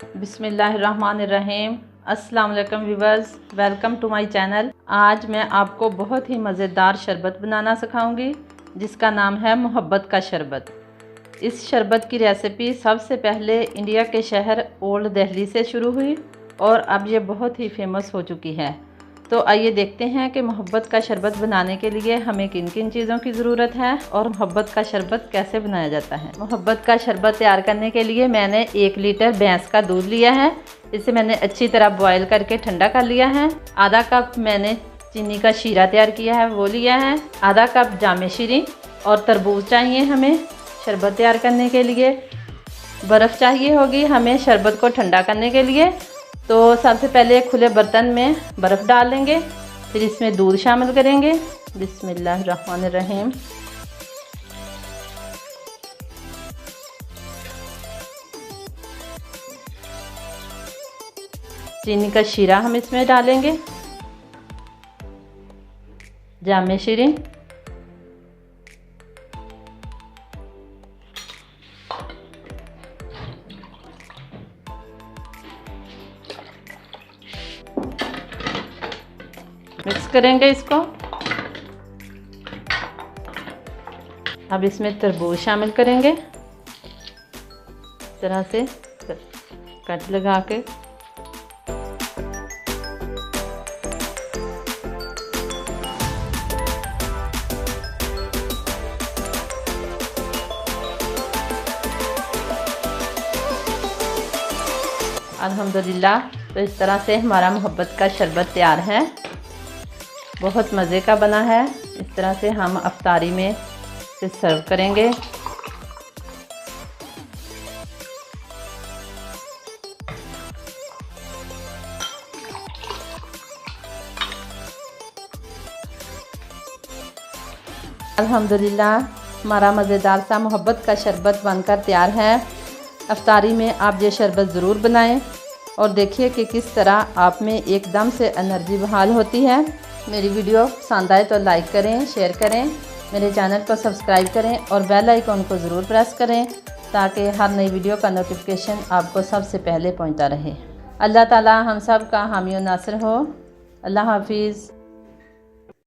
बिस्मिल्लाहिर्रहमानिर्रहीम। अस्सलाम वालेकुम viewers, welcome to my channel. आज मैं आपको बहुत ही मज़ेदार शरबत बनाना सिखाऊंगी जिसका नाम है मोहब्बत का शरबत। इस शरबत की रेसिपी सबसे पहले इंडिया के शहर ओल्ड दिल्ली से शुरू हुई और अब ये बहुत ही फेमस हो चुकी है। तो आइए देखते हैं कि मोहब्बत का शरबत बनाने के लिए हमें किन किन चीज़ों की ज़रूरत है और मोहब्बत का शरबत कैसे बनाया जाता है। मोहब्बत का शरबत तैयार करने के लिए मैंने 1 लीटर भैंस का दूध लिया है। इसे मैंने अच्छी तरह बॉयल करके ठंडा कर लिया है। आधा कप मैंने चीनी का शीरा तैयार किया है वो लिया है। आधा कप जामे शीरी और तरबूज चाहिए हमें शरबत तैयार करने के लिए। बर्फ़ चाहिए होगी हमें शरबत को ठंडा करने के लिए। तो सबसे पहले खुले बर्तन में बर्फ़ डाल लेंगे, फिर इसमें दूध शामिल करेंगे। बिस्मिल्लाहिर्रहमानिर्रहीम। चीनी का शीरा हम इसमें डालेंगे, जामे शीरी, मिक्स करेंगे इसको। अब इसमें तरबूज शामिल करेंगे, इस तरह से कट लगा के। अल्हम्दुलिल्लाह, तो इस तरह से हमारा मोहब्बत का शरबत तैयार है। बहुत मज़े का बना है। इस तरह से हम अफ्तारी में इसे सर्व करेंगे। अल्हम्दुलिल्लाह, हमारा मज़ेदार सा मोहब्बत का शरबत बनकर तैयार है। अफ्तारी में आप ये शरबत ज़रूर बनाएं और देखिए कि किस तरह आप में एकदम से एनर्जी बहाल होती है। मेरी वीडियो पसंद आए तो लाइक करें, शेयर करें, मेरे चैनल को सब्सक्राइब करें और बेल आइकन को ज़रूर प्रेस करें ताकि हर नई वीडियो का नोटिफिकेशन आपको सबसे पहले पहुंचता रहे। अल्लाह ताला हम सब का हामी और नासिर हो। अल्लाह हाफिज़।